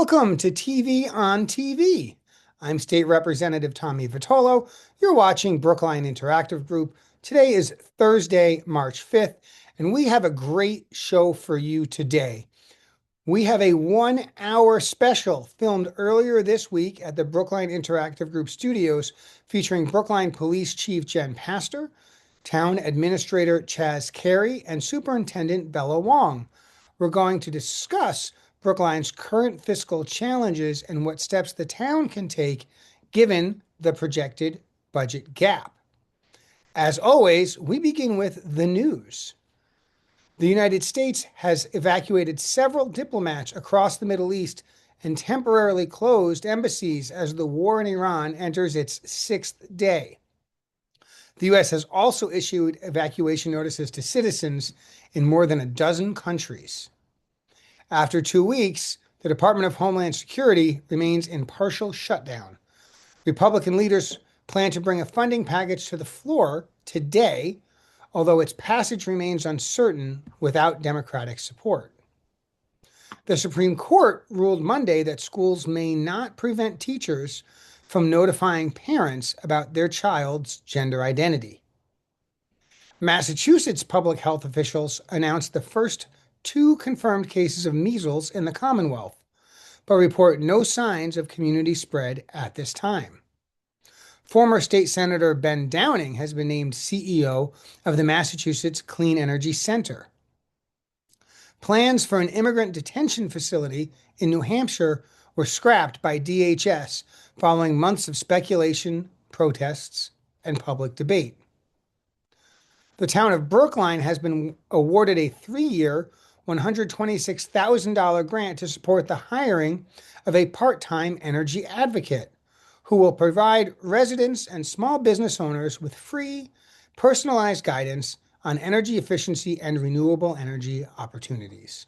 Welcome to TV on TV. I'm State Representative Tommy Vitolo. You're watching Brookline Interactive Group. Today is Thursday, March 5th, and we have a great show for you today. We have a 1-hour special filmed earlier this week at the Brookline Interactive Group studios featuring Brookline Police Chief Jen Pastor, Town Administrator Chas Carey, and Superintendent Bella Wong. We're going to discuss Brookline's current fiscal challenges and what steps the town can take given the projected budget gap. As always, we begin with the news. The United States has evacuated several diplomats across the Middle East and temporarily closed embassies as the war in Iran enters its 6th day. The U.S. has also issued evacuation notices to citizens in more than a dozen countries. After 2 weeks, the Department of Homeland Security remains in partial shutdown. Republican leaders plan to bring a funding package to the floor today, although its passage remains uncertain without Democratic support. The Supreme Court ruled Monday that schools may not prevent teachers from notifying parents about their child's gender identity. Massachusetts public health officials announced the first 2 confirmed cases of measles in the Commonwealth, but report no signs of community spread at this time. Former State Senator Ben Downing has been named CEO of the Massachusetts Clean Energy Center. Plans for an immigrant detention facility in New Hampshire were scrapped by DHS following months of speculation, protests, and public debate. The town of Brookline has been awarded a 3-year, $126,000 grant to support the hiring of a part-time energy advocate who will provide residents and small business owners with free, personalized guidance on energy efficiency and renewable energy opportunities.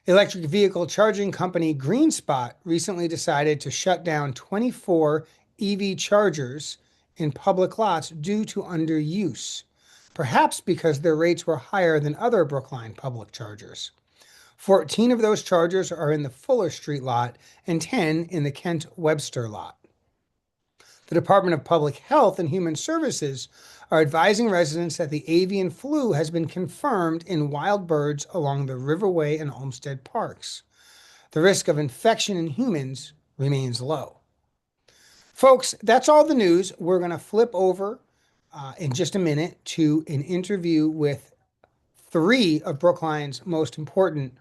Electric vehicle charging company GreenSpot recently decided to shut down 24 EV chargers in public lots due to underuse, perhaps because their rates were higher than other Brookline public chargers. 14 of those chargers are in the Fuller Street lot and 10 in the Kent Webster lot. The Department of Public Health and Human Services are advising residents that the avian flu has been confirmed in wild birds along the Riverway and Olmsted parks. The risk of infection in humans remains low. Folks, that's all the news. We're going to flip over in just a minute to an interview with 3 of Brookline's most important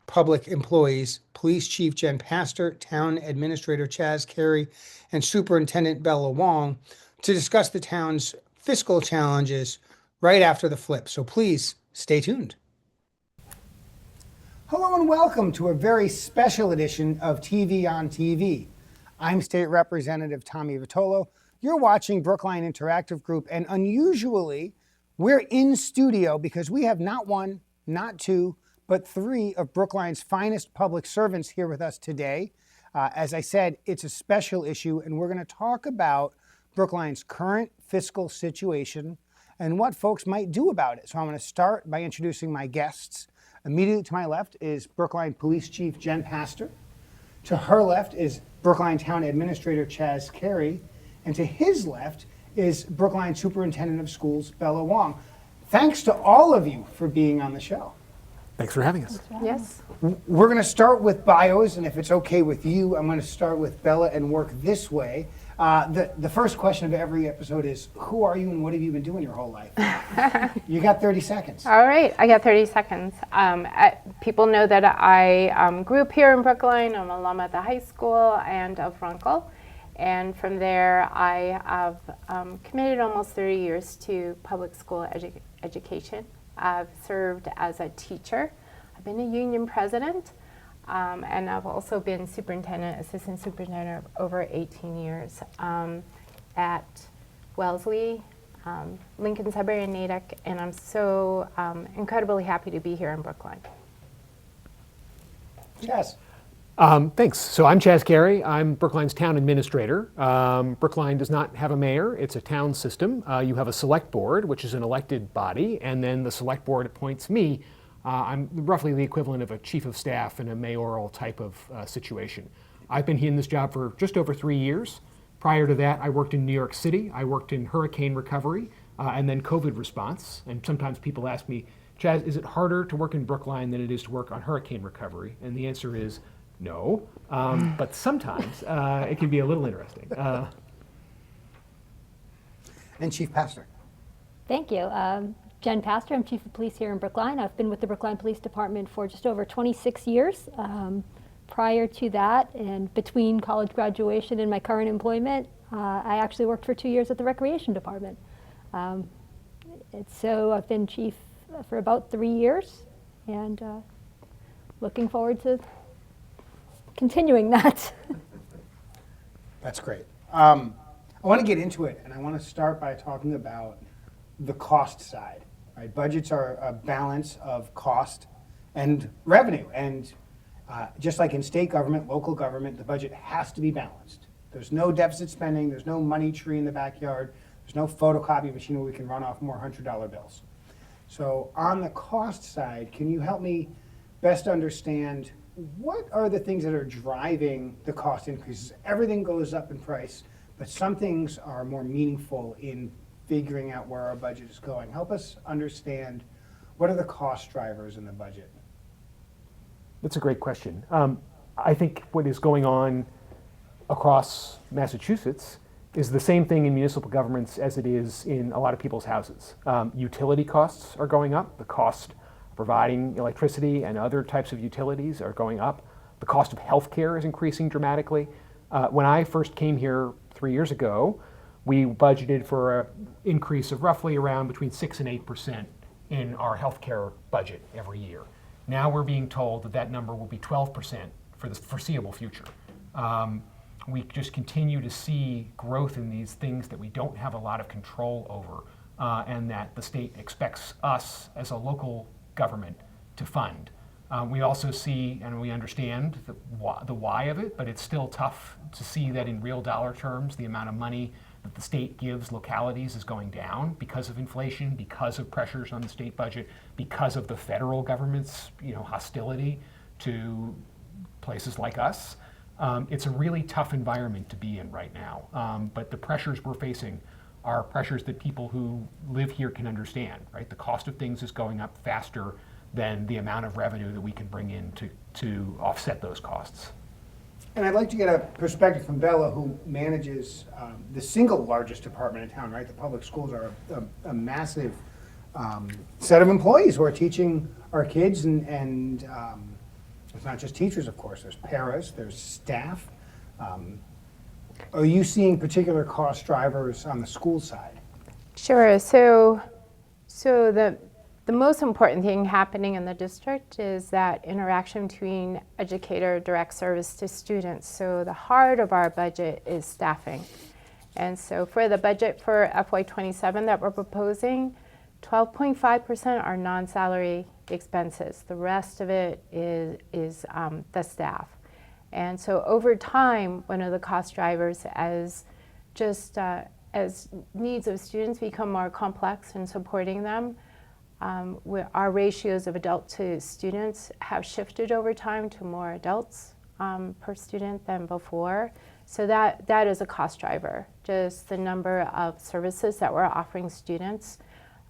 public employees, Police Chief Jen Pastor, Town Administrator Chas Carey, and Superintendent Bella Wong, to discuss the town's fiscal challenges right after the flip. So please stay tuned. Hello and welcome to a very special edition of TV on TV. I'm State Representative Tommy Vitolo. You're watching Brookline Interactive Group, and unusually, we're in studio because we have not 1, not 2, but 3 of Brookline's finest public servants here with us today. As I said, it's a special issue, and we're going to talk about Brookline's current fiscal situation and what folks might do about it. So I'm going to start by introducing my guests. Immediately to my left is Brookline Police Chief Jen Pastor. To her left is Brookline Town Administrator Chas Carey. And to his left is Brookline Superintendent of Schools, Bella Wong. Thanks to all of you for being on the show. Thanks for having us. Yes. We're going to start with bios, and if it's okay with you, I'm going to start with Bella and work this way. The first question of every episode is, who are you and what have you been doing your whole life? You got 30 seconds. All right, I got 30 seconds. People know that I grew up here in Brookline. I'm an alum at the high school and of Runkle. And from there, I have committed almost 30 years to public school education. I've served as a teacher. I've been a union president, and I've also been assistant superintendent over 18 years at Wellesley, Lincoln, Sudbury, and Natick, and I'm so incredibly happy to be here in Brookline. Chas. Thanks. So I'm Chas Carey. I'm Brookline's town administrator. Brookline does not have a mayor. It's a town system. You have a select board, which is an elected body, and then the select board appoints me I'm roughly the equivalent of a chief of staff in a mayoral type of situation. I've been in this job for just over 3 years. Prior to that, I worked in New York City. I worked in hurricane recovery and then COVID response. And sometimes people ask me, Chas, is it harder to work in Brookline than it is to work on hurricane recovery? And the answer is no. But sometimes it can be a little interesting. And Chief Pastor. Thank you. Jen Pastor, I'm Chief of Police here in Brookline. I've been with the Brookline Police Department for just over 26 years. Prior to that, and between college graduation and my current employment, I actually worked for 2 years at the Recreation Department. So I've been chief for about 3 years, and looking forward to continuing that. That's great. I want to get into it, and I want to start by talking about the cost side. Right? Budgets are a balance of cost and revenue, and just like in state government, local government, the budget has to be balanced. There's no deficit spending, there's no money tree in the backyard, there's no photocopy machine where we can run off more $100 bills. So on the cost side, can you help me best understand what are the things that are driving the cost increases? Everything goes up in price, but some things are more meaningful in figuring out where our budget is going. Help us understand what are the cost drivers in the budget? That's a great question. I think what is going on across Massachusetts is the same thing in municipal governments as it is in a lot of people's houses. Utility costs are going up. The cost of providing electricity and other types of utilities are going up. The cost of healthcare is increasing dramatically. When I first came here 3 years ago, we budgeted for an increase of roughly around between 6 and 8% in our healthcare budget every year. Now we're being told that that number will be 12% for the foreseeable future. We just continue to see growth in these things that we don't have a lot of control over, and that the state expects us as a local government to fund. We also see and we understand the why of it, but it's still tough to see that in real dollar terms, the amount of money that the state gives localities is going down because of inflation, because of pressures on the state budget, because of the federal government's hostility to places like us. It's a really tough environment to be in right now. But the pressures we're facing are pressures that people who live here can understand, right? The cost of things is going up faster than the amount of revenue that we can bring in to offset those costs. And I'd like to get a perspective from Bella, who manages the single largest department in town, right? The public schools are a massive set of employees who are teaching our kids, and it's not just teachers, of course. There's paras, there's staff. Are you seeing particular cost drivers on the school side? Sure. So the most important thing happening in the district is that interaction between educator direct service to students. So the heart of our budget is staffing. And so for the budget for FY27 that we're proposing, 12.5% are non-salary expenses. The rest of it is the staff. And so over time, one of the cost drivers as needs of students become more complex in supporting them, our ratios of adult to students have shifted over time to more adults per student than before. So that is a cost driver, just the number of services that we're offering students.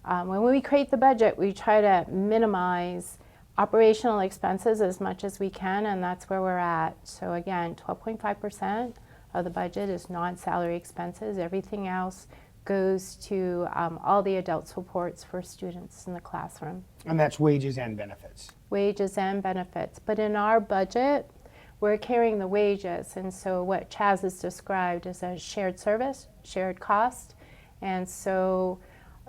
When we create the budget, we try to minimize operational expenses as much as we can, and that's where we're at. So again, 12.5% of the budget is non-salary expenses. Everything else goes to all the adult supports for students in the classroom. And that's wages and benefits. Wages and benefits. But in our budget, we're carrying the wages. And so what Chas has described is a shared service, shared cost. And so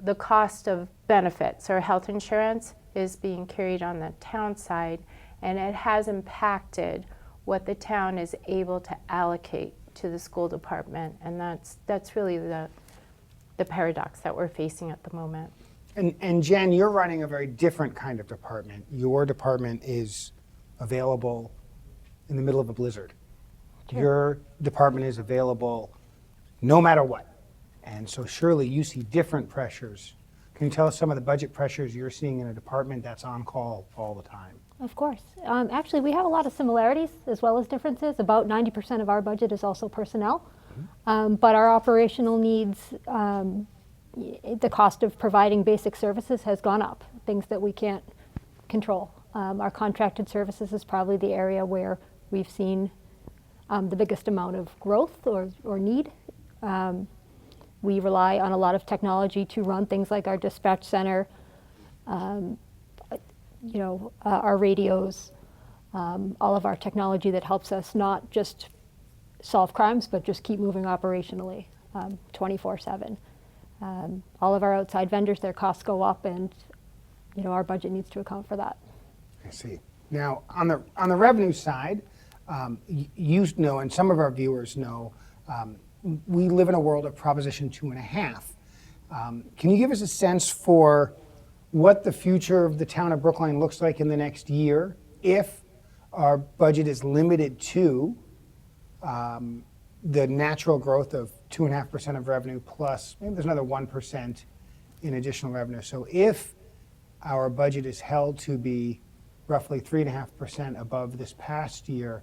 the cost of benefits or health insurance is being carried on the town side. And it has impacted what the town is able to allocate to the school department. And that's really the paradox that we're facing at the moment. And Jen, you're running a very different kind of department. Your department is available in the middle of a blizzard. Sure. Your department is available no matter what. And so surely you see different pressures Can you tell us some of the budget pressures you're seeing in a department that's on call all the time? Of course. Actually, we have a lot of similarities as well as differences. About 90% of our budget is also personnel. But our operational needs, the cost of providing basic services has gone up, things that we can't control. Our contracted services is probably the area where we've seen the biggest amount of growth or need. We rely on a lot of technology to run things like our dispatch center, our radios, all of our technology that helps us not just solve crimes, but just keep moving operationally 24/7. All of our outside vendors, their costs go up, and our budget needs to account for that. I see. Now, on the revenue side, you know, and some of our viewers know, we live in a world of Proposition 2.5. Can you give us a sense for what the future of the town of Brookline looks like in the next year if our budget is limited to the natural growth of 2.5% of revenue plus maybe there's another 1% in additional revenue? So if our budget is held to be roughly 3.5% above this past year,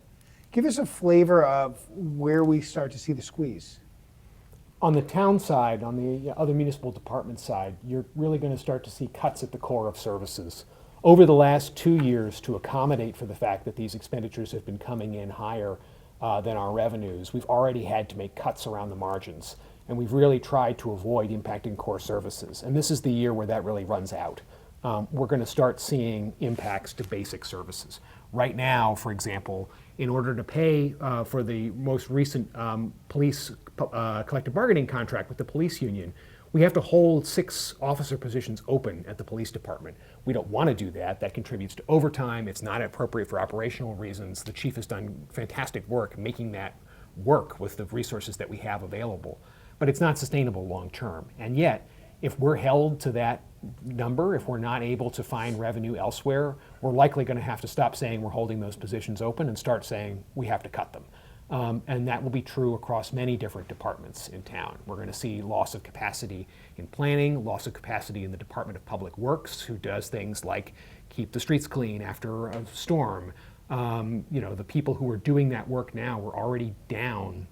give us a flavor of where we start to see the squeeze. On the town side, on the other municipal department side, you're really going to start to see cuts at the core of services. Over the last 2 years, to accommodate for the fact that these expenditures have been coming in higher than our revenues, we've already had to make cuts around the margins. And we've really tried to avoid impacting core services. And this is the year where that really runs out. We're going to start seeing impacts to basic services. Right now, for example, in order to pay for the most recent police collective bargaining contract with the police union, we have to hold 6 officer positions open at the police department. We don't want to do that. That contributes to overtime. It's not appropriate for operational reasons. The chief has done fantastic work making that work with the resources that we have available. But it's not sustainable long term. And yet, if we're held to that number, if we're not able to find revenue elsewhere, we're likely going to have to stop saying we're holding those positions open and start saying we have to cut them. And that will be true across many different departments in town. We're going to see loss of capacity in planning, loss of capacity in the Department of Public Works, who does things like keep the streets clean after a storm. The people who are doing that work now were already down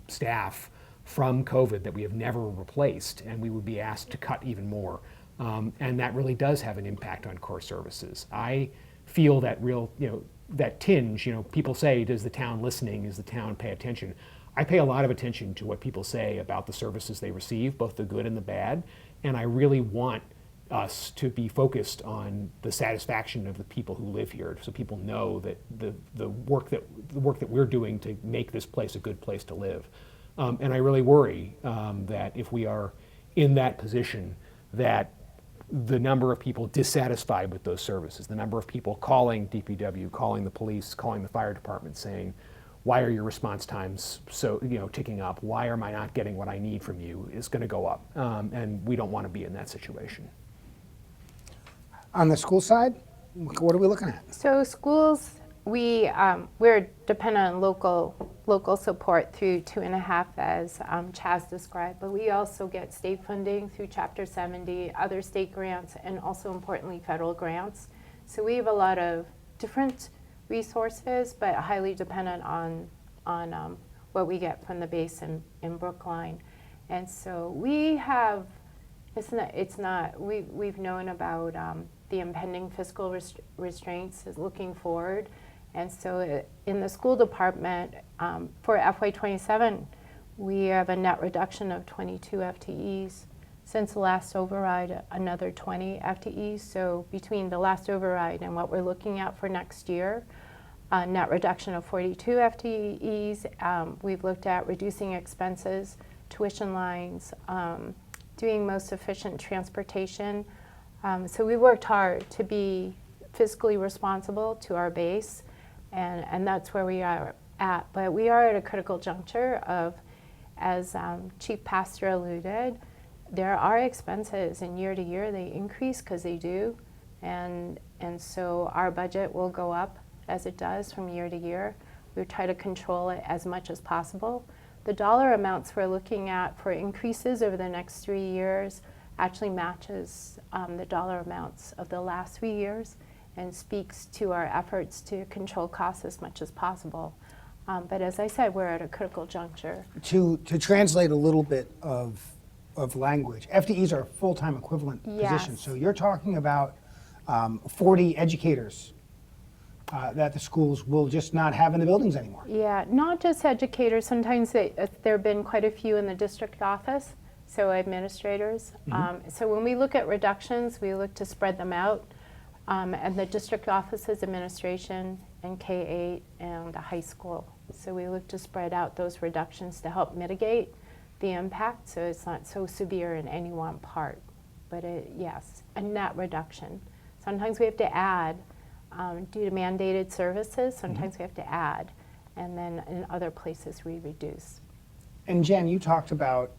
staff from COVID that we have never replaced, and we would be asked to cut even more. And that really does have an impact on core services. I feel that that tinge, people say, does the town listening? Is the town pay attention? I pay a lot of attention to what people say about the services they receive, both the good and the bad. And I really want us to be focused on the satisfaction of the people who live here, so people know that the work that we're doing to make this place a good place to live. And I really worry that if we are in that position, that the number of people dissatisfied with those services, the number of people calling DPW, calling the police, calling the fire department saying, why are your response times so ticking up? Why am I not getting what I need from you? Is going to go up. And we don't want to be in that situation. On the school side, what are we looking at? So schools, we're dependent on local support through 2.5, as Chas described, but we also get state funding through Chapter 70, other state grants, and also importantly federal grants. So we have a lot of different resources, but highly dependent on what we get from the base in Brookline. And so we have, we've known about the impending fiscal restraints looking forward. And so in the school department, for FY27, we have a net reduction of 22 FTEs. Since the last override, another 20 FTEs. So between the last override and what we're looking at for next year, a net reduction of 42 FTEs. We've looked at reducing expenses, tuition lines, doing most efficient transportation. So we worked hard to be fiscally responsible to our base. And that's where we are at. But we are at a critical juncture of, as Chief Pastor alluded, there are expenses, and year to year they increase because they do. And so our budget will go up as it does from year to year. We try to control it as much as possible. The dollar amounts we're looking at for increases over the next 3 years actually matches the dollar amounts of the last 3 years and speaks to our efforts to control costs as much as possible. But as I said, we're at a critical juncture. To translate a little bit of language, FTEs are full-time equivalent positions. So you're talking about 40 educators that the schools will just not have in the buildings anymore. Yeah, not just educators. Sometimes there have been quite a few in the district office, so administrators. So when we look at reductions, we look to spread them out. And the district offices, administration, and K-8, and the high school. So we look to spread out those reductions to help mitigate the impact, so it's not so severe in any one part. But yes, a net reduction. Sometimes we have to add due to mandated services. Sometimes we have to add, and then in other places we reduce. And Jen, you talked about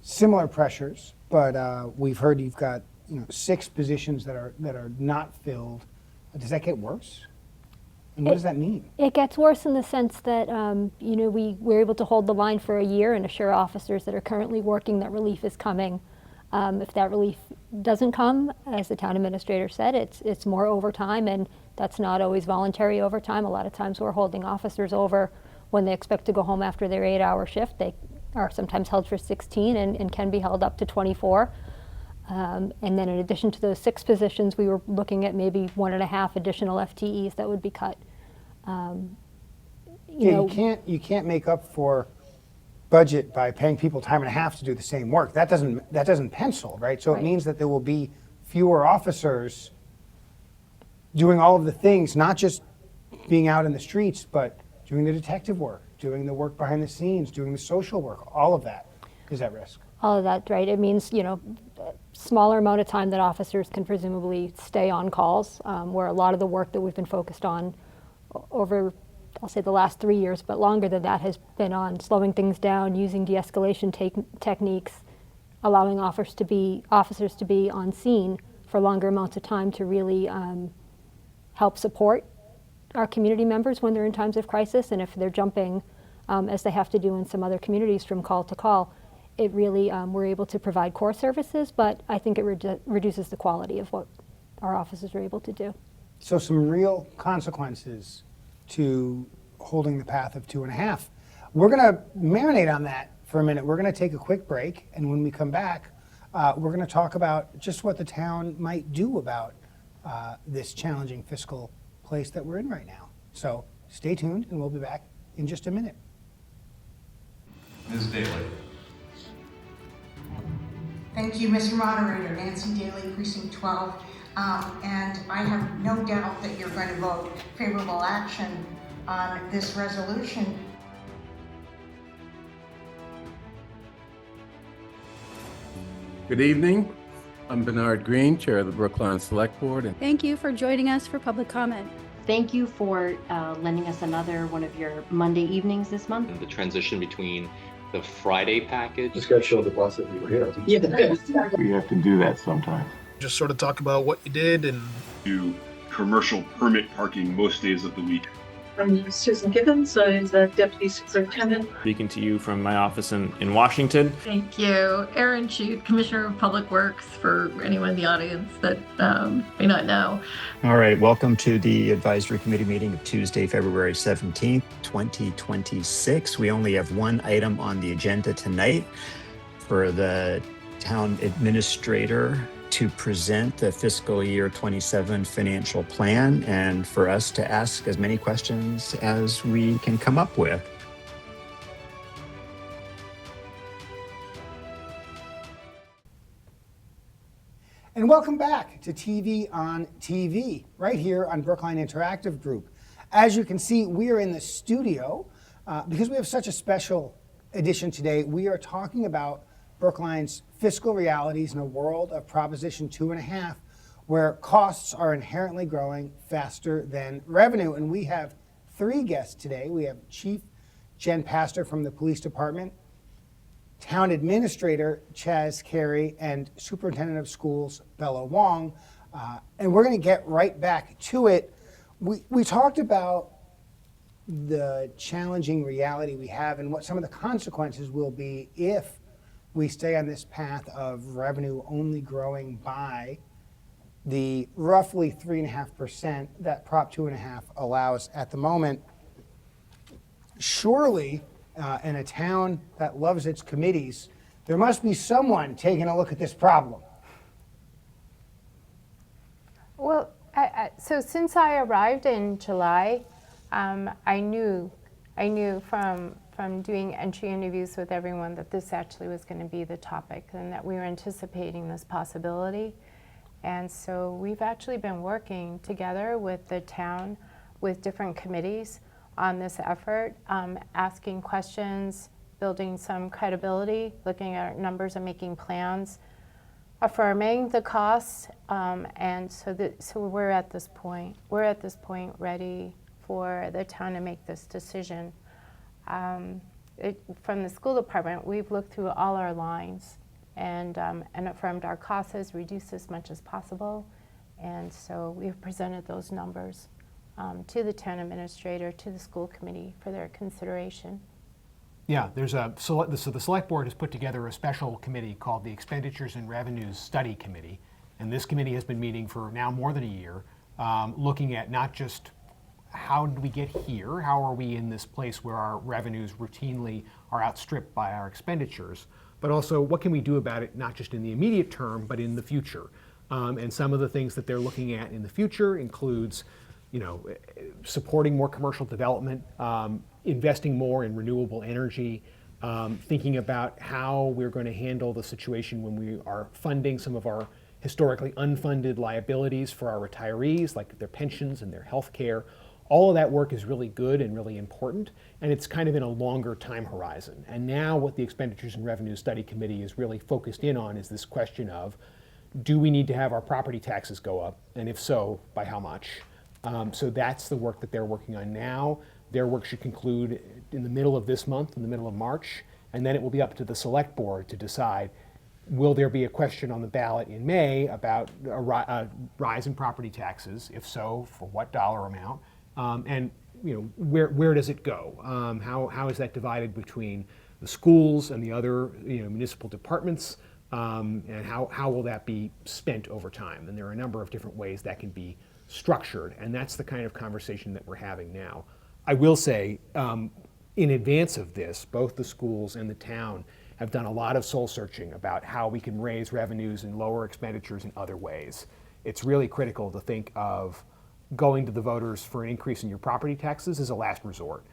similar pressures, but we've heard you've got 6 positions that are not filled. Does that get worse? And what does that mean? It gets worse in the sense that, we're able to hold the line for a year and assure officers that are currently working that relief is coming. If that relief doesn't come, as the town administrator said, it's more overtime, and that's not always voluntary overtime. A lot of times we're holding officers over when they expect to go home after their 8-hour shift. They are sometimes held for 16 and can be held up to 24. And then in addition to those 6 positions, we were looking at maybe 1.5 additional FTEs that would be cut. You can't make up for budget by paying people time and a half to do the same work. That doesn't pencil, right? So it means that there will be fewer officers doing all of the things, not just being out in the streets, but doing the detective work, doing the work behind the scenes, doing the social work. All of that is at risk. All of that, right? It means, a smaller amount of time that officers can presumably stay on calls, where a lot of the work that we've been focused on over, I'll say the last 3 years, but longer than that, has been on slowing things down, using de-escalation techniques, allowing officers to be on scene for longer amounts of time to really help support our community members when they're in times of crisis, and if they're jumping, as they have to do in some other communities from call to call. It really, we're able to provide core services, but I think it reduces the quality of what our officers are able to do. So some real consequences to holding the path of 2.5. We're going to marinate on that for a minute. We're going to take a quick break, and when we come back, we're going to talk about just what the town might do about this challenging fiscal place that we're in right now. So stay tuned, and we'll be back in just a minute. Ms. Daly. Thank you, Mr. Moderator. Nancy Daly, Precinct 12. And I have no doubt that you're going to vote favorable action on this resolution. Good evening. I'm Bernard Green, Chair of the Brookline Select Board. And thank you for joining us for public comment. Thank you for lending us another one of your Monday evenings this month. The transition between the Friday package. Just got to show the boss that we were here. Yeah. we have to do that sometimes. Just sort of talk about what you did and do commercial permit parking most days of the week. I'm Susan Gibbons. I'm the Deputy Superintendent. Speaking to you from my office in Washington. Thank you. Erin Chute, Commissioner of Public Works, for anyone in the audience that may not know. All right, welcome to the Advisory Committee meeting of Tuesday, February 17th, 2026. We only have one item on the agenda tonight for the Town Administrator to present the fiscal year 27 financial plan, and for us to ask as many questions as we can come up with. And welcome back to TV on TV, right here on Brookline Interactive Group. As you can see, we are in the studio because we have such a special edition today. We are talking about Brookline's fiscal realities in a world of Proposition 2.5, where costs are inherently growing faster than revenue. And we have 3 guests today. We have Chief Jen Pastor from the Police Department, Town Administrator Chas Carey, and Superintendent of Schools Bella Wong. And we're going to get right back to it. We talked about the challenging reality we have and what some of the consequences will be if we stay on this path of revenue only growing by the roughly 3.5% that Prop 2.5 allows at the moment, surely in a town that loves its committees, there must be someone taking a look at this problem. Well, so since I arrived in July, I knew from doing entry interviews with everyone that this actually was going to be the topic and that we were anticipating this possibility. And so we've actually been working together with the town, with different committees on this effort, asking questions, building some credibility, looking at our numbers and making plans, affirming the costs, and so we're at this point. We're at this point ready for the town to make this decision. From the school department, we've looked through all our lines and affirmed our costs has reduced as much as possible, and so we've presented those numbers to the town administrator, to the school committee for their consideration. Yeah, so the select board has put together a special committee called the Expenditures and Revenues Study Committee, and this committee has been meeting for now more than a year, looking at not just how did we get here, how are we in this place where our revenues routinely are outstripped by our expenditures, but also what can we do about it, not just in the immediate term, but in the future. And some of the things that they're looking at in the future includes, supporting more commercial development, investing more in renewable energy, thinking about how we're going to handle the situation when we are funding some of our historically unfunded liabilities for our retirees, like their pensions and their health care. All of that work is really good and really important, and it's kind of in a longer time horizon. And now what the Expenditures and Revenues Study Committee is really focused in on is this question of, do we need to have our property taxes go up? And if so, by how much? So that's the work that they're working on now. Their work should conclude in the middle of this month, in the middle of March, and then it will be up to the select board to decide, will there be a question on the ballot in May about a rise in property taxes? If so, for what dollar amount? And where does it go? How is that divided between the schools and the other municipal departments? And how will that be spent over time? And there are a number of different ways that can be structured, and that's the kind of conversation that we're having now. I will say, in advance of this, both the schools and the town have done a lot of soul searching about how we can raise revenues and lower expenditures in other ways. It's really critical to think of going to the voters for an increase in your property taxes as a last resort.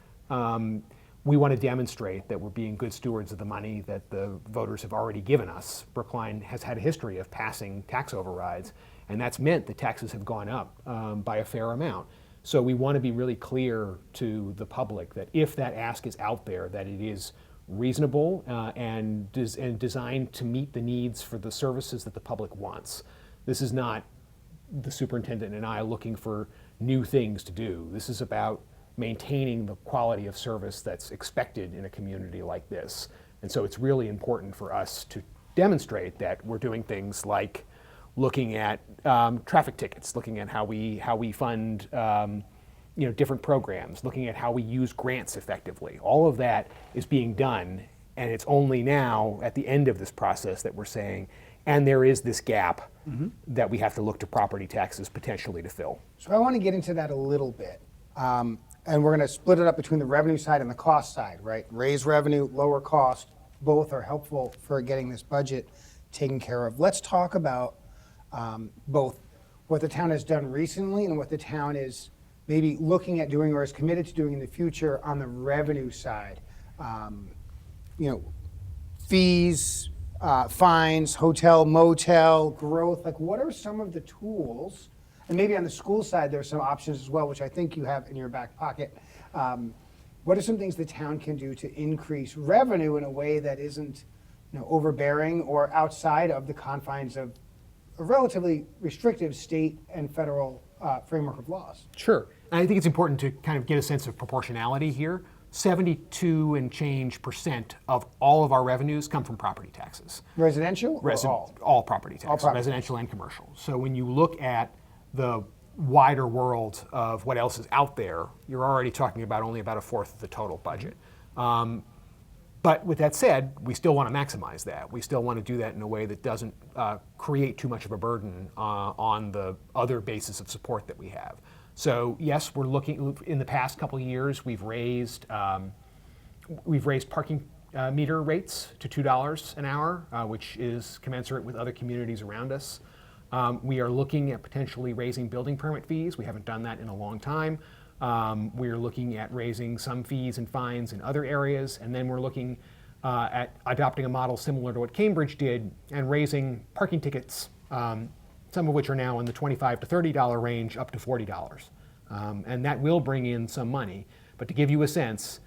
We want to demonstrate that we're being good stewards of the money that the voters have already given us. Brookline has had a history of passing tax overrides, and that's meant that taxes have gone up by a fair amount. So we want to be really clear to the public that if that ask is out there, that it is reasonable and designed to meet the needs for the services that the public wants. This is not the superintendent and I looking for new things to do. This is about maintaining the quality of service that's expected in a community like this. And so it's really important for us to demonstrate that we're doing things like looking at traffic tickets, looking at how we fund different programs, looking at how we use grants effectively. All of that is being done, and it's only now at the end of this process that we're saying, and there is this gap that we have to look to property taxes potentially to fill. So I want to get into that a little bit. And we're going to split it up between the revenue side and the cost side, right? Raise revenue, lower cost, both are helpful for getting this budget taken care of. Let's talk about both what the town has done recently and what the town is maybe looking at doing or is committed to doing in the future on the revenue side. Fees, fines, hotel, motel, growth, like what are some of the tools? And maybe on the school side, there's some options as well, which I think you have in your back pocket. What are some things the town can do to increase revenue in a way that isn't overbearing or outside of the confines of a relatively restrictive state and federal framework of laws? Sure. And I think it's important to kind of get a sense of proportionality here. 72 and change % of all of our revenues come from property taxes. Residential or all? All property taxes, all property. Residential and commercial. So when you look at the wider world of what else is out there, you're already talking about only about a fourth of the total budget. But with that said, we still want to maximize that. We still want to do that in a way that doesn't create too much of a burden on the other basis of support that we have. So yes, we're looking, in the past couple of years, we've raised parking meter rates to $2 an hour, which is commensurate with other communities around us. We are looking at potentially raising building permit fees. We haven't done that in a long time. We're looking at raising some fees and fines in other areas, and then we're looking at adopting a model similar to what Cambridge did and raising parking tickets, some of which are now in the $25 to $30 range, up to $40. And that will bring in some money. But to give you a sense,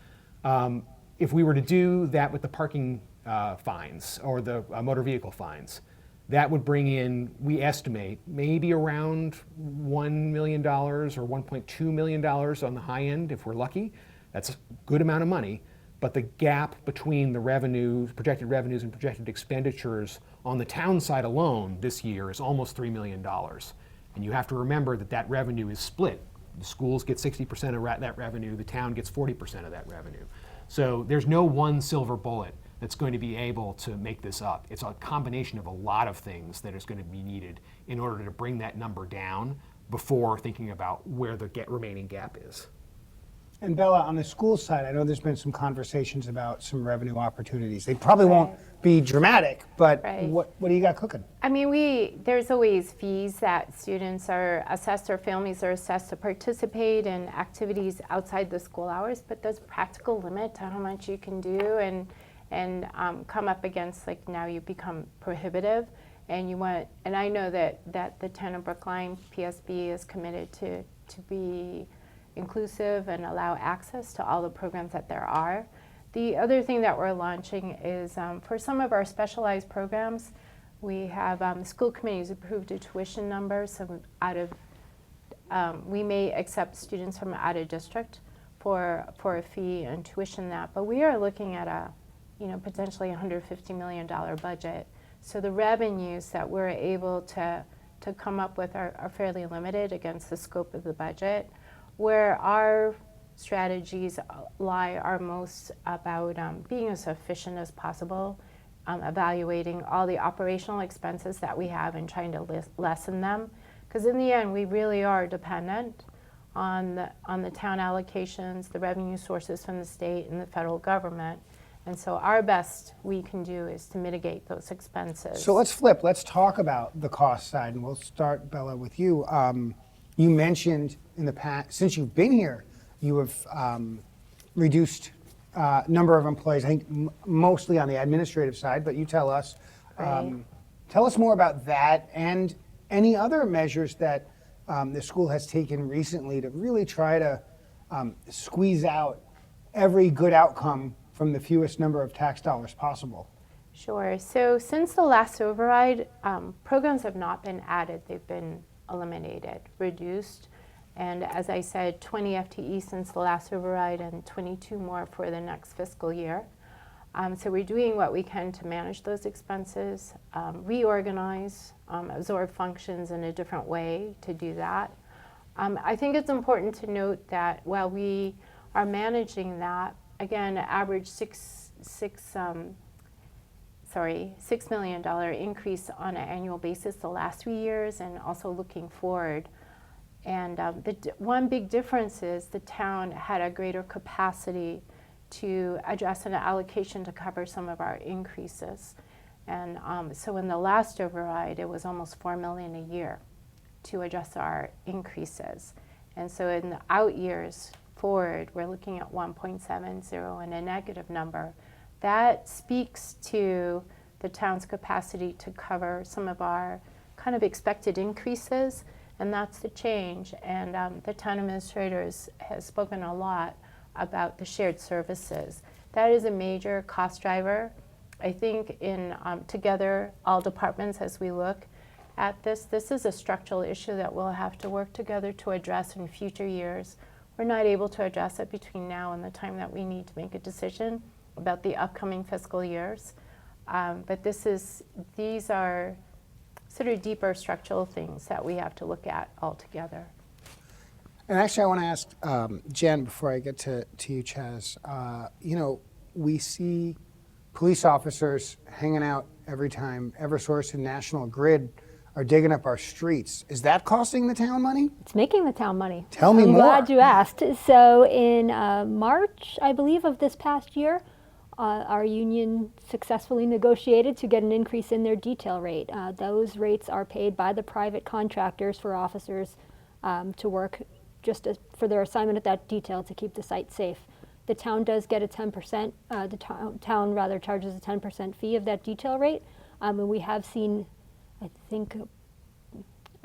if we were to do that with the parking fines or the motor vehicle fines, that would bring in, we estimate, maybe around $1 million or $1.2 million on the high end if we're lucky. That's a good amount of money. But the gap between the revenues, projected revenues and projected expenditures on the town side alone this year is almost $3 million. And you have to remember that that revenue is split. The schools get 60% of that revenue, the town gets 40% of that revenue. So there's no one silver bullet that's going to be able to make this up. It's a combination of a lot of things that is going to be needed in order to bring that number down before thinking about where the remaining gap is. And Bella, on the school side, I know there's been some conversations about some revenue opportunities. They probably won't be dramatic, but what do you got cooking? I mean, there's always fees that students are assessed or families are assessed to participate in activities outside the school hours, but there's a practical limit to how much you can do and come up against, like, now you become prohibitive, and you want, and I know that the town of Brookline PSB is committed to be inclusive and allow access to all the programs that there are. The other thing that we're launching is for some of our specialized programs, we have school committees approved a tuition number, so we may accept students from out of district for a fee and tuition that, but we are looking at a potentially $150 million budget. So the revenues that we're able to come up with are fairly limited against the scope of the budget. Where our strategies lie are most about being as efficient as possible, evaluating all the operational expenses that we have and trying to lessen them. Because in the end, we really are dependent on the town allocations, the revenue sources from the state and the federal government. And so our best we can do is to mitigate those expenses. So let's flip. Let's talk about the cost side, and we'll start, Bella, with you. You mentioned in the past, since you've been here, you have reduced number of employees, I think mostly on the administrative side, but you tell us. Tell us more about that and any other measures that the school has taken recently to really try to squeeze out every good outcome from the fewest number of tax dollars possible. Sure. So since the last override, programs have not been added. They've been eliminated, reduced. And as I said, 20 FTE since the last override and 22 more for the next fiscal year. So we're doing what we can to manage those expenses, reorganize, absorb functions in a different way to do that. I think it's important to note that while we are managing that, again, average $6 million increase on an annual basis the last 3 years, and also looking forward. And one big difference is the town had a greater capacity to address an allocation to cover some of our increases. And so in the last override, it was almost $4 million a year to address our increases. And so in the out years forward, we're looking at 1.70 and a negative number. That speaks to the town's capacity to cover some of our kind of expected increases, and that's the change. And the town administrators has spoken a lot about the shared services. That is a major cost driver. I think in together, all departments, as we look at this is a structural issue that we'll have to work together to address in future years. We're not able to address it between now and the time that we need to make a decision about the upcoming fiscal years. But these are sort of deeper structural things that we have to look at altogether. And actually, I want to ask Jen, before I get to you, Chas, we see police officers hanging out every time Eversource and National Grid are digging up our streets. Is that costing the town money? It's making the town money. Tell me I'm more. glad you asked. So in March, I believe, of this past year, our union successfully negotiated to get an increase in their detail rate. Those rates are paid by the private contractors for officers to work for their assignment at that detail to keep the site safe. The town does get a 10%, the town rather charges a 10% fee of that detail rate. And we have seen, I think,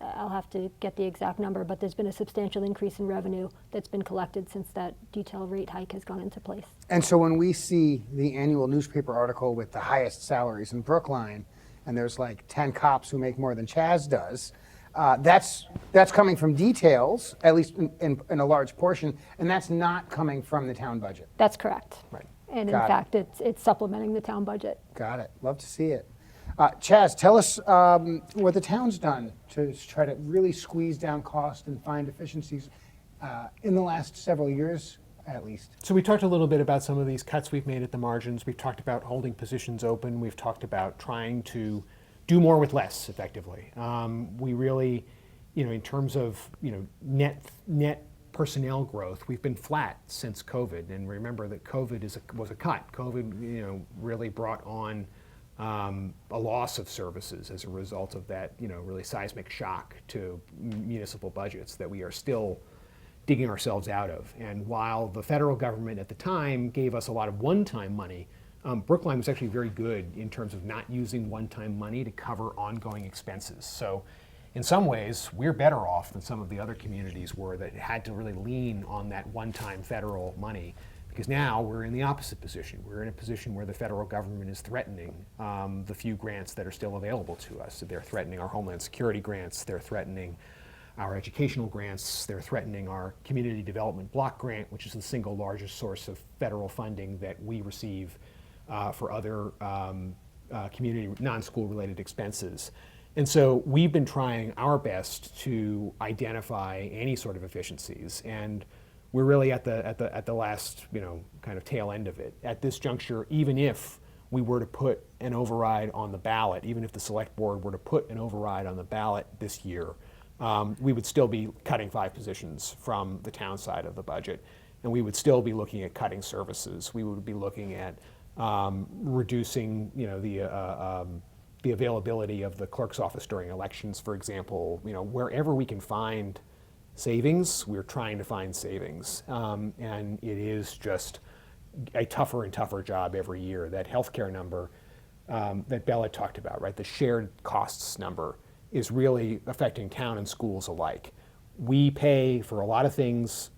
I'll have to get the exact number, but there's been a substantial increase in revenue that's been collected since that detail rate hike has gone into place. And so when we see the annual newspaper article with the highest salaries in Brookline, and there's like 10 cops who make more than Chas does, that's coming from details, at least in a large portion, and that's not coming from the town budget. That's correct. Right. And in Got it. fact, it's supplementing the town budget. Got it. Love to see it. Chas, tell us what the town's done to try to really squeeze down cost and find efficiencies in the last several years, at least. So we talked a little bit about some of these cuts we've made at the margins. We've talked about holding positions open. We've talked about trying to do more with less effectively. We really, in terms of, net personnel growth, we've been flat since COVID. And remember that COVID was a cut. COVID, really brought on a loss of services as a result of that, really seismic shock to municipal budgets that we are still digging ourselves out of. And while the federal government at the time gave us a lot of one-time money, Brookline was actually very good in terms of not using one-time money to cover ongoing expenses. So in some ways, we're better off than some of the other communities were that had to really lean on that one-time federal money. Because now we're in the opposite position. We're in a position where the federal government is threatening the few grants that are still available to us. So they're threatening our Homeland Security grants, they're threatening our educational grants, they're threatening our Community Development Block Grant, which is the single largest source of federal funding that we receive for other community non-school related expenses. And so we've been trying our best to identify any sort of efficiencies, and we're really at the last, kind of tail end of it. At this juncture, even if we were to put an override on the ballot, even if the select board were to put an override on the ballot this year, we would still be cutting 5 positions from the town side of the budget, and we would still be looking at cutting services. We would be looking at reducing, the availability of the clerk's office during elections, for example. Wherever we can find savings, we're trying to find savings, and it is just a tougher and tougher job every year. That healthcare number that Bella talked about, right? The shared costs number is really affecting town and schools alike. We pay for a lot of things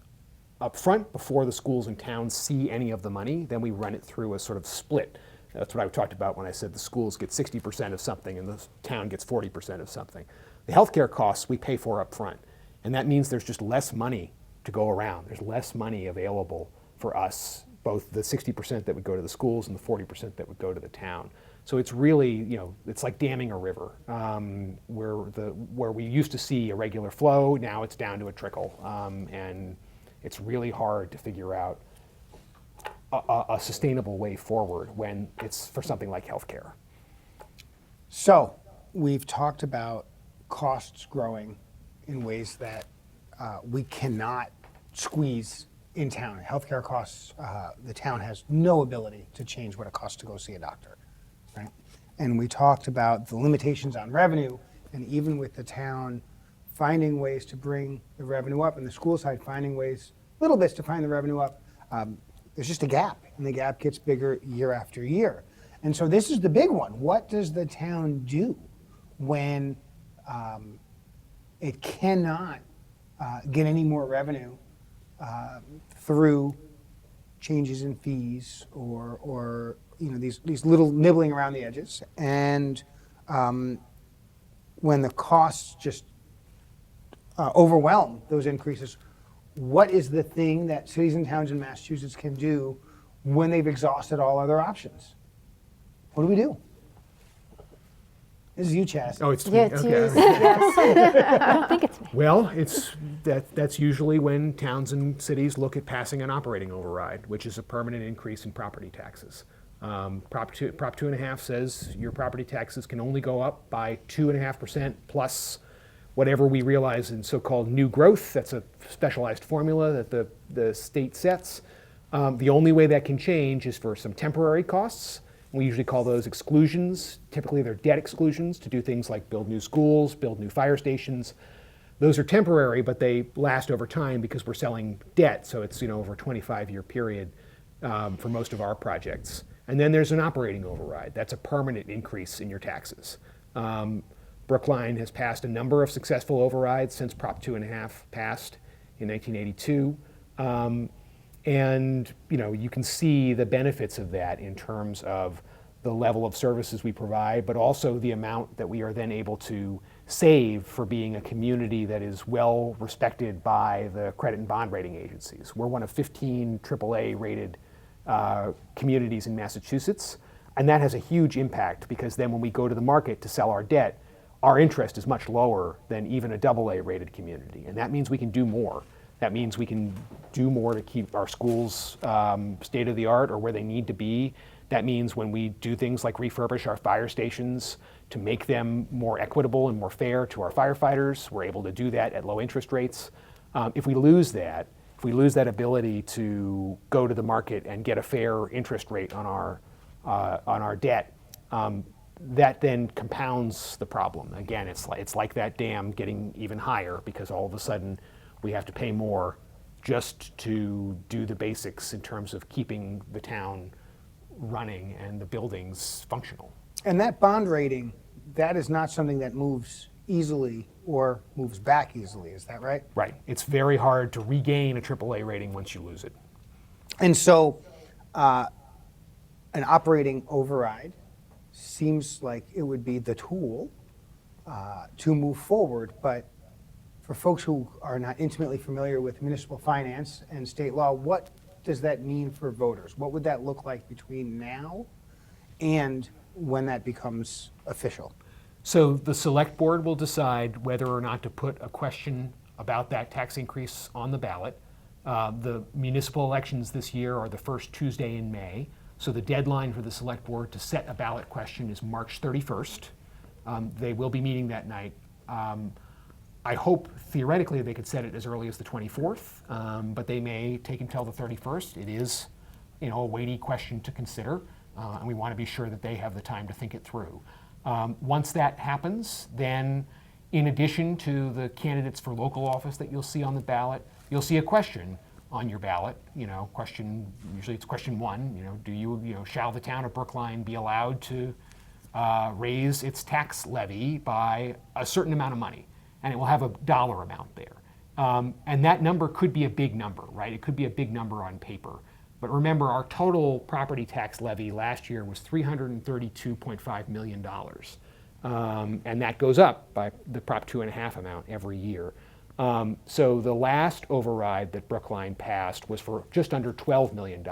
up front before the schools and towns see any of the money. Then we run it through a sort of split. That's what I talked about when I said the schools get 60% of something and the town gets 40% of something. The healthcare costs we pay for up front. And that means there's just less money to go around. There's less money available for us, both the 60% that would go to the schools and the 40% that would go to the town. So it's really, it's like damming a river. Where we used to see a regular flow, now it's down to a trickle. And it's really hard to figure out a sustainable way forward when it's for something like healthcare. So we've talked about costs growing in ways that we cannot squeeze in town. Healthcare costs, the town has no ability to change what it costs to go see a doctor, right? And we talked about the limitations on revenue, and even with the town finding ways to bring the revenue up, and the school side finding ways, little bits to find the revenue up, there's just a gap, and the gap gets bigger year after year. And so this is the big one. What does the town do when it cannot get any more revenue through changes in fees or these little nibbling around the edges, and when the costs just overwhelm those increases? What is the thing that cities and towns in Massachusetts can do when they've exhausted all other options? What do we do? This is you, Chas. Oh, it's Yeah, me. it's Okay. used, yes. I don't think it's me. Well, that's usually when towns and cities look at passing an operating override, which is a permanent increase in property taxes. Prop 2.5 says your property taxes can only go up by 2.5% plus whatever we realize in so-called new growth. That's a specialized formula that the state sets. The only way that can change is for some temporary costs. We usually call those exclusions. Typically, they're debt exclusions to do things like build new schools, build new fire stations. Those are temporary, but they last over time because we're selling debt. So it's over a 25-year period for most of our projects. And then there's an operating override. That's a permanent increase in your taxes. Brookline has passed a number of successful overrides since Prop 2.5 passed in 1982. And you can see the benefits of that in terms of the level of services we provide, but also the amount that we are then able to save for being a community that is well respected by the credit and bond rating agencies. We're one of 15 AAA rated communities in Massachusetts, and that has a huge impact because then when we go to the market to sell our debt, our interest is much lower than even a AA rated community, and that means we can do more. That means we can do more to keep our schools state of the art or where they need to be. That means when we do things like refurbish our fire stations to make them more equitable and more fair to our firefighters, we're able to do that at low interest rates. If we lose that ability to go to the market and get a fair interest rate on our debt, that then compounds the problem. Again, it's like that dam getting even higher because all of a sudden we have to pay more just to do the basics in terms of keeping the town running and the buildings functional. And that bond rating, that is not something that moves easily or moves back easily, is that right? Right. It's very hard to regain a AAA rating once you lose it. And so an operating override seems like it would be the tool to move forward, but for folks who are not intimately familiar with municipal finance and state law, what does that mean for voters? What would that look like between now and when that becomes official? So the select board will decide whether or not to put a question about that tax increase on the ballot. The municipal elections this year are the first Tuesday in May. So the deadline for the select board to set a ballot question is March 31st. They will be meeting that night. I hope theoretically they could set it as early as the 24th, but they may take until the 31st. It is, a weighty question to consider, and we want to be sure that they have the time to think it through. Once that happens, then in addition to the candidates for local office that you'll see on the ballot, you'll see a question on your ballot. Usually it's question 1. Shall the town of Brookline be allowed to raise its tax levy by a certain amount of money? And it will have a dollar amount there. And that number could be a big number, right? It could be a big number on paper. But remember, our total property tax levy last year was $332.5 million. And that goes up by the Prop 2.5 amount every year. So the last override that Brookline passed was for just under $12 million.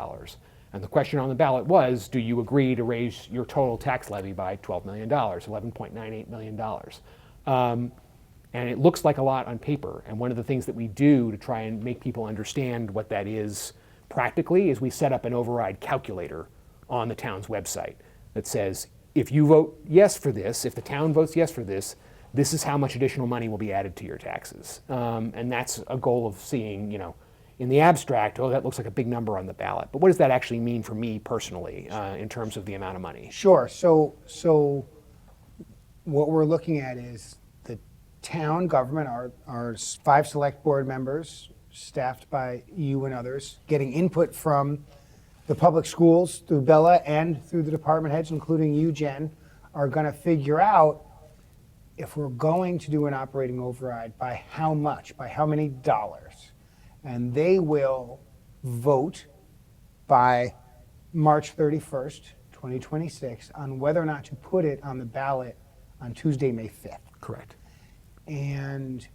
And the question on the ballot was, do you agree to raise your total tax levy by $12 million, $11.98 million? And it looks like a lot on paper. And one of the things that we do to try and make people understand what that is practically is we set up an override calculator on the town's website that says, if you vote yes for this, if the town votes yes for this, this is how much additional money will be added to your taxes. And that's a goal of seeing, in the abstract, that looks like a big number on the ballot. But what does that actually mean for me personally in terms of the amount of money? Sure. So what we're looking at is town government, our 5 select board members, staffed by you and others, getting input from the public schools through Bella and through the department heads, including you, Jen, are going to figure out if we're going to do an operating override, by how much, by how many dollars. And they will vote by March 31st, 2026, on whether or not to put it on the ballot on Tuesday, May 5th. Correct. And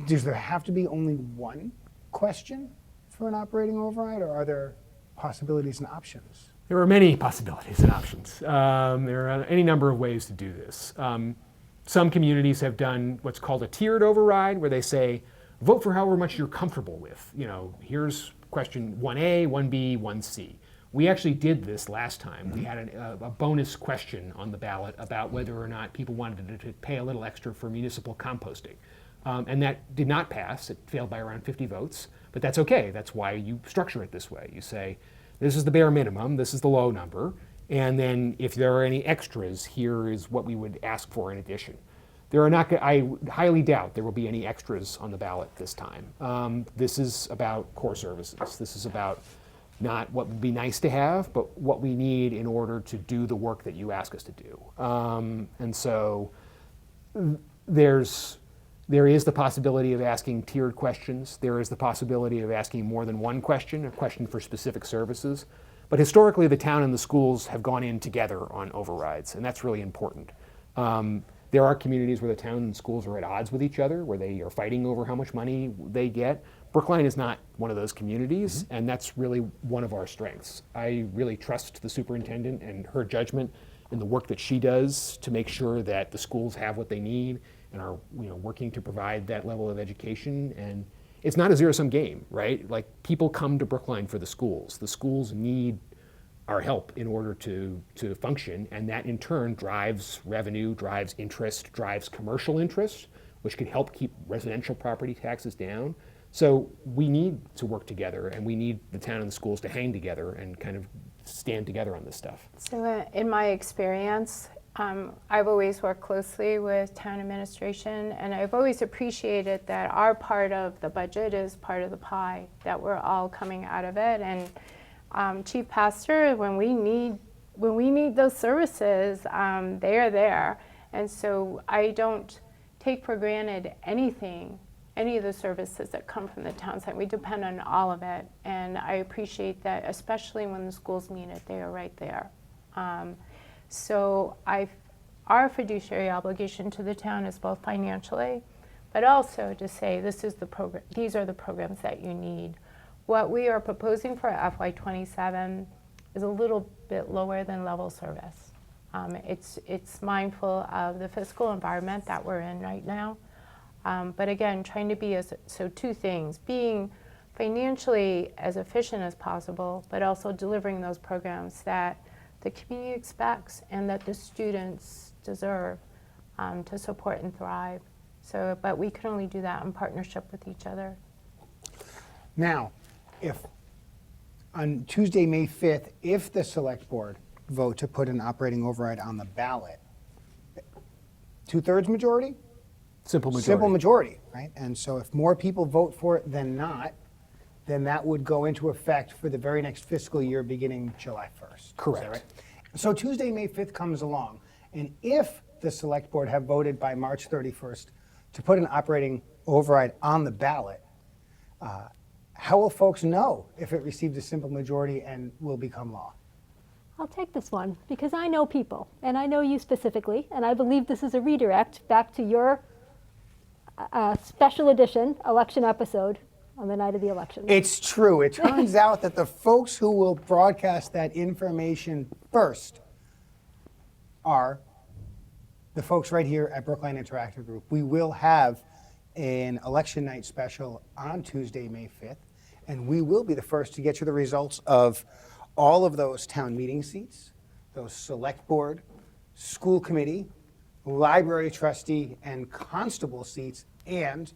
does there have to be only one question for an operating override, or are there possibilities and options? There are many possibilities and options. There are any number of ways to do this. Some communities have done what's called a tiered override, where they say, vote for however much you're comfortable with. Here's question 1A, 1B, 1C. We actually did this last time. We had a bonus question on the ballot about whether or not people wanted to pay a little extra for municipal composting. And that did not pass. It failed by around 50 votes. But that's okay. That's why you structure it this way. You say, this is the bare minimum, this is the low number, and then if there are any extras, here is what we would ask for in addition. I highly doubt there will be any extras on the ballot this time. This is about core services. This is about not what would be nice to have, but what we need in order to do the work that you ask us to do. And so there is the possibility of asking tiered questions. There is the possibility of asking more than one question, a question for specific services. But historically, the town and the schools have gone in together on overrides, and that's really important. There are communities where the town and schools are at odds with each other, where they are fighting over how much money they get. Brookline is not one of those communities, and that's really one of our strengths. I really trust the superintendent and her judgment in the work that she does to make sure that the schools have what they need and are working to provide that level of education. And it's not a zero-sum game, right? Like, people come to Brookline for the schools. The schools need our help in order to function, and that in turn drives revenue, drives interest, drives commercial interest, which can help keep residential property taxes down. So we need to work together, and we need the town and the schools to hang together and kind of stand together on this stuff. So in my experience, I've always worked closely with town administration, and I've always appreciated that our part of the budget is part of the pie, that we're all coming out of it. And Chief Pastor, when we need those services, they are there. And so I don't take for granted any of the services that come from the town side. We depend on all of it, and I appreciate that, especially when the schools need it, they are right there. So our fiduciary obligation to the town is both financially, but also to say these are the programs that you need. What we are proposing for FY27 is a little bit lower than level service. It's mindful of the fiscal environment that we're in right now. But again, trying to be two things: being financially as efficient as possible, but also delivering those programs that the community expects and that the students deserve to support and thrive. But we can only do that in partnership with each other. Now, if on Tuesday, May 5th, if the select board vote to put an operating override on the ballot, 2/3 majority? Simple majority. Simple majority, right? And so if more people vote for it than not, then that would go into effect for the very next fiscal year beginning July 1st. Correct. Is that right? So Tuesday, May 5th comes along, and if the select board have voted by March 31st to put an operating override on the ballot, how will folks know if it received a simple majority and will become law? I'll take this one because I know people, and I know you specifically, and I believe this is a redirect back to your special edition election episode on the night of the election. It's true. It turns out that the folks who will broadcast that information first are the folks right here at Brookline Interactive Group. We will have an election night special on Tuesday, May 5th, and we will be the first to get you the results of all of those town meeting seats, those select board, school committee, library trustee, and constable seats. And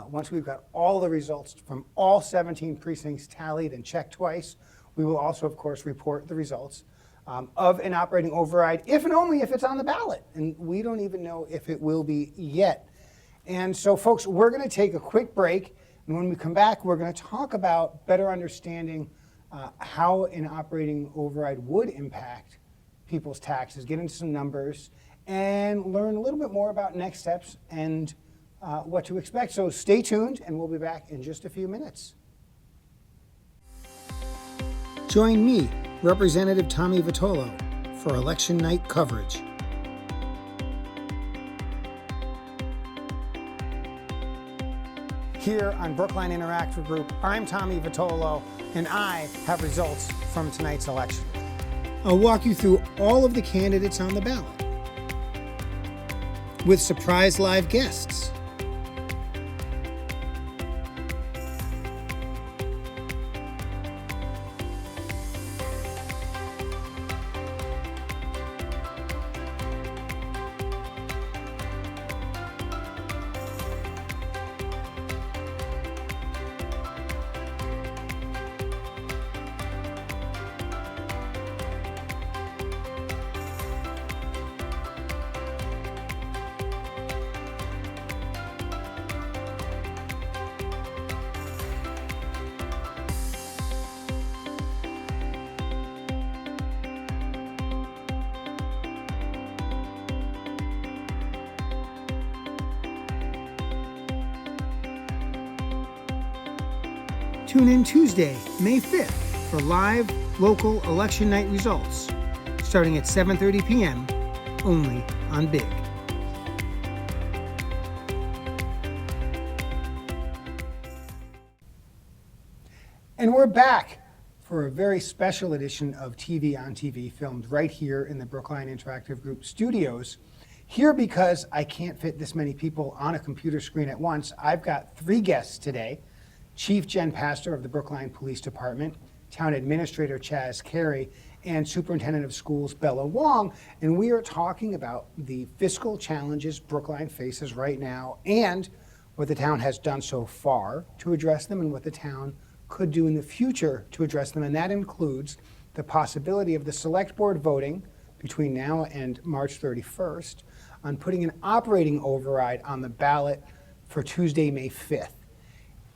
once we've got all the results from all 17 precincts tallied and checked twice, we will also, of course, report the results of an operating override, if and only if it's on the ballot. And we don't even know if it will be yet. And so, folks, we're going to take a quick break. And when we come back, we're going to talk about better understanding how an operating override would impact people's taxes, get into some numbers, and learn a little bit more about next steps and what to expect. So stay tuned, and we'll be back in just a few minutes. Join me, Representative Tommy Vitolo, for election night coverage. Here on Brookline Interactive Group, I'm Tommy Vitolo, and I have results from tonight's election. I'll walk you through all of the candidates on the ballot with surprise live guests. Tune in Tuesday, May 5th for live local election night results, starting at 7:30 p.m. only on Big. And we're back for a very special edition of TV on TV, filmed right here in the Brookline Interactive Group studios. Here, because I can't fit this many people on a computer screen at once, I've got 3 guests today. Chief Jen Pastor of the Brookline Police Department, Town Administrator Chas Carey, and Superintendent of Schools Bella Wong. And we are talking about the fiscal challenges Brookline faces right now and what the town has done so far to address them and what the town could do in the future to address them. And that includes the possibility of the select board voting between now and March 31st on putting an operating override on the ballot for Tuesday, May 5th.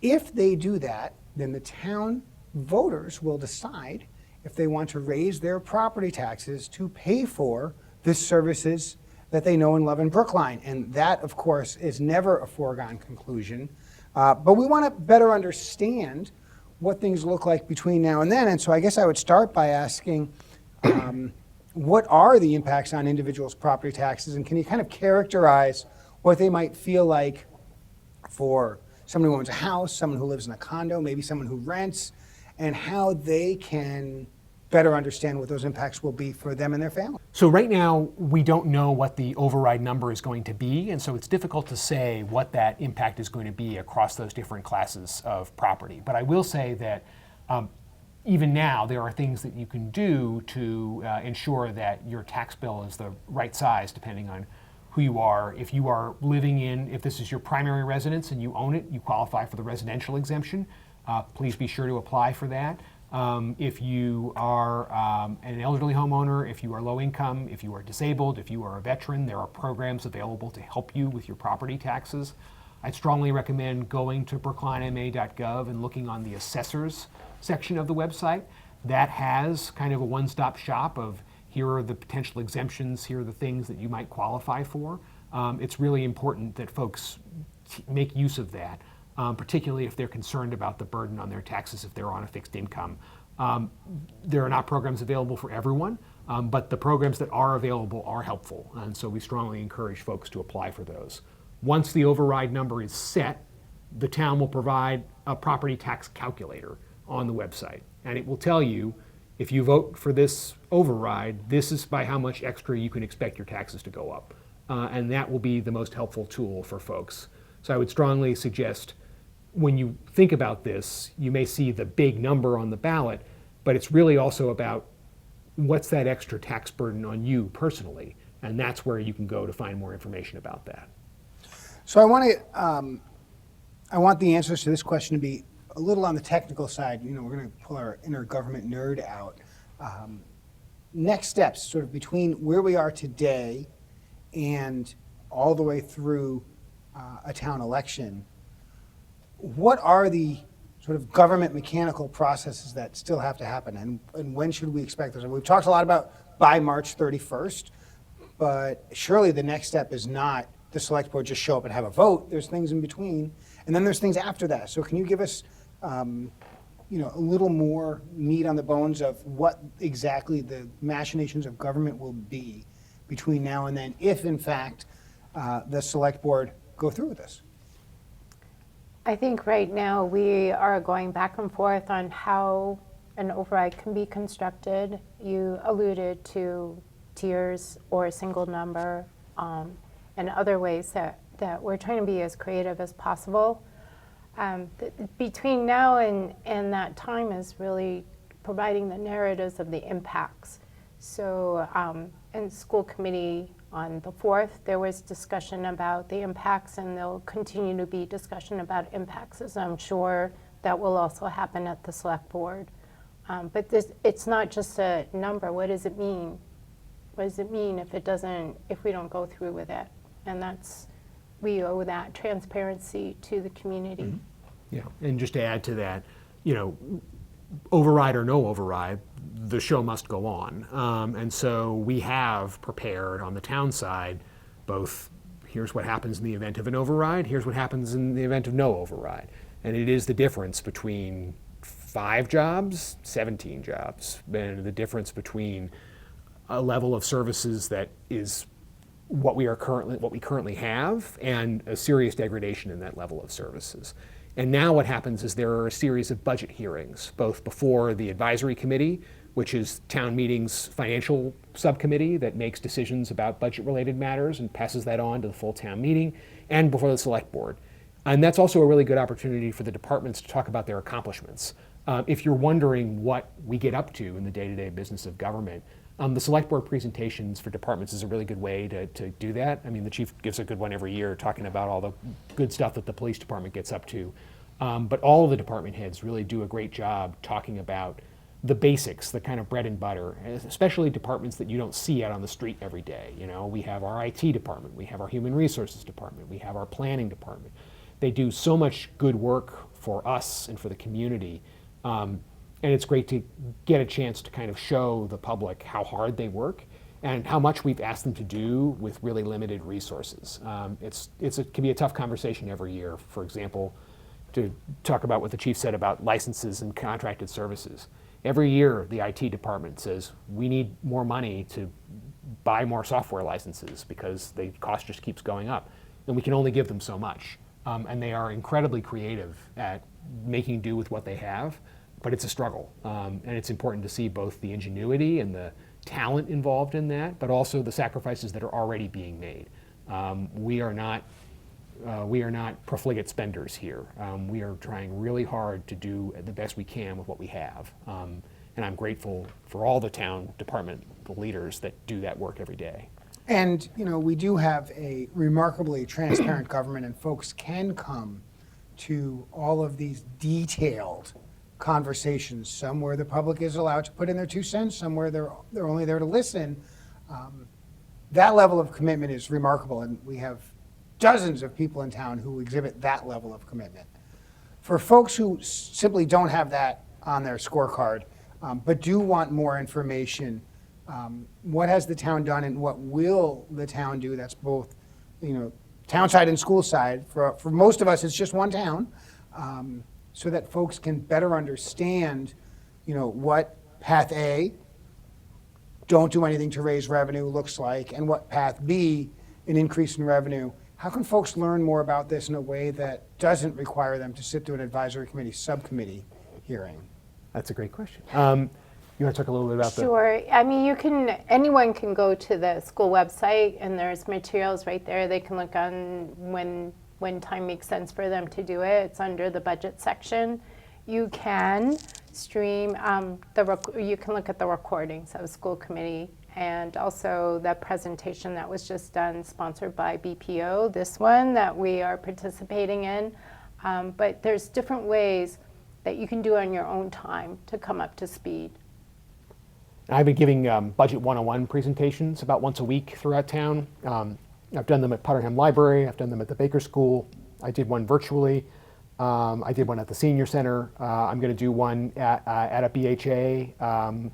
If they do that, then the town voters will decide if they want to raise their property taxes to pay for the services that they know and love in Brookline. And that, of course, is never a foregone conclusion. But we want to better understand what things look like between now and then. And so I guess I would start by asking, what are the impacts on individuals' property taxes? And can you kind of characterize what they might feel like for someone who owns a house, someone who lives in a condo, maybe someone who rents, and how they can better understand what those impacts will be for them and their family? So right now, we don't know what the override number is going to be, and so it's difficult to say what that impact is going to be across those different classes of property. But I will say that even now, there are things that you can do to ensure that your tax bill is the right size, depending on who you are. If you are living in, if this is your primary residence and you own it, you qualify for the residential exemption. Please be sure to apply for that. If you are an elderly homeowner, if you are low income, if you are disabled, if you are a veteran, there are programs available to help you with your property taxes. I'd strongly recommend going to brooklinema.gov and looking on the assessors section of the website. That has kind of a one-stop shop of here are the potential exemptions, here are the things that you might qualify for. It's really important that folks make use of that, particularly if they're concerned about the burden on their taxes if they're on a fixed income. There are not programs available for everyone, but the programs that are available are helpful, and so we strongly encourage folks to apply for those. Once the override number is set, the town will provide a property tax calculator on the website, and it will tell you if you vote for this override, this is by how much extra you can expect your taxes to go up. And that will be the most helpful tool for folks. So I would strongly suggest when you think about this, you may see the big number on the ballot, but it's really also about what's that extra tax burden on you personally. And that's where you can go to find more information about that. So I want the answers to this question to be a little on the technical side. You know, we're going to pull our inner government nerd out. Next steps, sort of between where we are today and all the way through a town election. What are the sort of government mechanical processes that still have to happen, and when should we expect those? We've talked a lot about by March 31st, but surely the next step is not the select board just show up and have a vote. There's things in between, and then there's things after that. So can you give us a little more meat on the bones of what exactly the machinations of government will be between now and then, if in fact the select board go through with this? I think right now we are going back and forth on how an override can be constructed. You alluded to tiers or a single number, and other ways that we're trying to be as creative as possible. Between now and that time is really providing the narratives of the impacts. So in school committee on the 4th, there was discussion about the impacts, and there'll continue to be discussion about impacts, as I'm sure that will also happen at the select board. But it's not just a number. What does it mean? What does it mean if we don't go through with it? And we owe that transparency to the community. Mm-hmm. Yeah, and just to add to that, override or no override, the show must go on. And so we have prepared on the town side, both here's what happens in the event of an override, here's what happens in the event of no override. And it is the difference between 5 jobs, 17 jobs, and the difference between a level of services that is what we currently have, and a serious degradation in that level of services. And now what happens is there are a series of budget hearings, both before the advisory committee, which is town meeting's financial subcommittee that makes decisions about budget-related matters and passes that on to the full town meeting, and before the select board. And that's also a really good opportunity for the departments to talk about their accomplishments. If you're wondering what we get up to in the day-to-day business of government, the select board presentations for departments is a really good way to do that. I mean, the chief gives a good one every year talking about all the good stuff that the police department gets up to. But all of the department heads really do a great job talking about the basics, the kind of bread and butter, especially departments that you don't see out on the street every day. We have our IT department, we have our human resources department, we have our planning department. They do so much good work for us and for the community. And it's great to get a chance to kind of show the public how hard they work and how much we've asked them to do with really limited resources. It can be a tough conversation every year, for example, to talk about what the chief said about licenses and contracted services. Every year, the IT department says, we need more money to buy more software licenses because the cost just keeps going up. And we can only give them so much. And they are incredibly creative at making do with what they have. But it's a struggle, and it's important to see both the ingenuity and the talent involved in that, but also the sacrifices that are already being made. We are not profligate spenders here. We are trying really hard to do the best we can with what we have, and I'm grateful for all the town department leaders that do that work every day. And we do have a remarkably transparent government, and folks can come to all of these detailed conversations, some where the public is allowed to put in their 2 cents, some where they're only there to listen. That level of commitment is remarkable, and we have dozens of people in town who exhibit that level of commitment. For folks who simply don't have that on their scorecard, but do want more information, what has the town done and what will the town do? That's both, town side and school side. For most of us, it's just one town. So that folks can better understand, what path A, don't do anything to raise revenue, looks like, and what path B, an increase in revenue. How can folks learn more about this in a way that doesn't require them to sit through an advisory committee subcommittee hearing? That's a great question. You want to talk a little bit about that? Sure. I mean, anyone can go to the school website, and there's materials right there. They can look on when time makes sense for them to do it. It's under the budget section. You can stream, you can look at the recordings of school committee, and also the presentation that was just done, sponsored by BPO, this one that we are participating in. But there's different ways that you can do on your own time to come up to speed. I've been giving Budget 101 presentations about once a week throughout town. I've done them at Potterham Library, I've done them at the Baker School, I did one virtually, I did one at the Senior Center, I'm going to do one at a BHA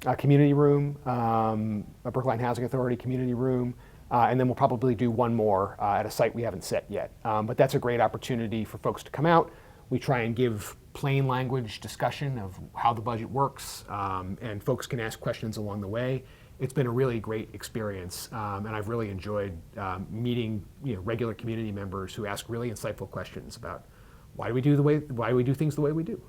a community room, a Brookline Housing Authority community room, and then we'll probably do one more at a site we haven't set yet. But that's a great opportunity for folks to come out. We try and give plain language discussion of how the budget works, and folks can ask questions along the way. It's been a really great experience, and I've really enjoyed meeting regular community members who ask really insightful questions about why do we do things the way we do.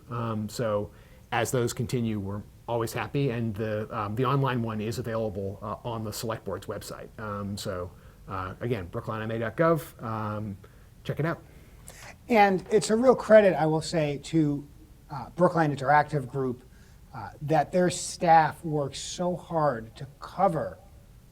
as those continue, we're always happy, and the online one is available on the Select Board's website. Again, brooklinema.gov. Check it out. And it's a real credit, I will say, to Brookline Interactive Group that their staff works so hard to cover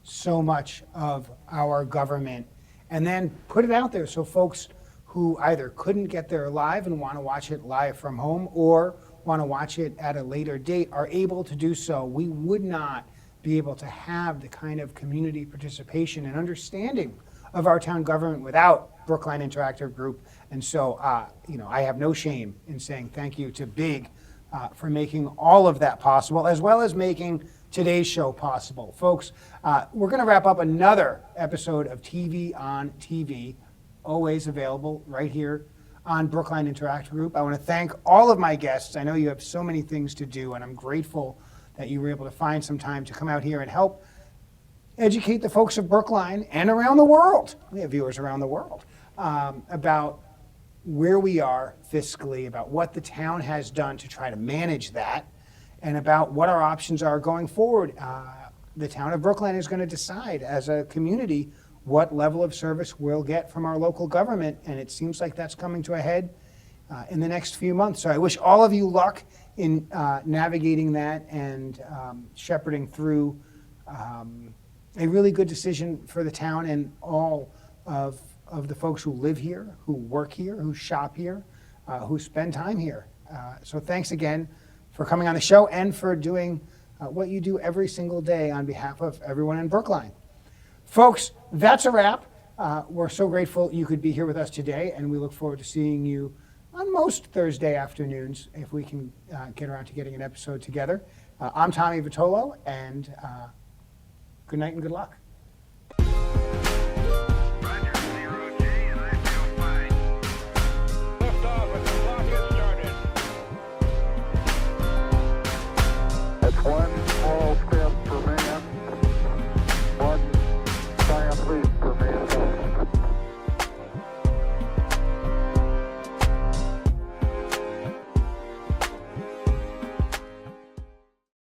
so much of our government and then put it out there so folks who either couldn't get there live and want to watch it live from home or want to watch it at a later date are able to do so. We would not be able to have the kind of community participation and understanding of our town government without Brookline Interactive Group. And so, I have no shame in saying thank you to Big for making all of that possible, as well as making today's show possible. Folks, we're going to wrap up another episode of TV on TV, always available right here on Brookline Interactive Group. I want to thank all of my guests. I know you have so many things to do, and I'm grateful that you were able to find some time to come out here and help educate the folks of Brookline and around the world. We have viewers around the world about where we are fiscally, about what the town has done to try to manage that, and about what our options are going forward. The town of Brookline is going to decide as a community what level of service we'll get from our local government, and it seems like that's coming to a head in the next few months. So I wish all of you luck in navigating that and shepherding through a really good decision for the town and all of the folks who live here, who work here, who shop here, who spend time here. So thanks again for coming on the show and for doing what you do every single day on behalf of everyone in Brookline. Folks, that's a wrap. We're so grateful you could be here with us today, and we look forward to seeing you on most Thursday afternoons if we can get around to getting an episode together. I'm Tommy Vitolo, and good night and good luck.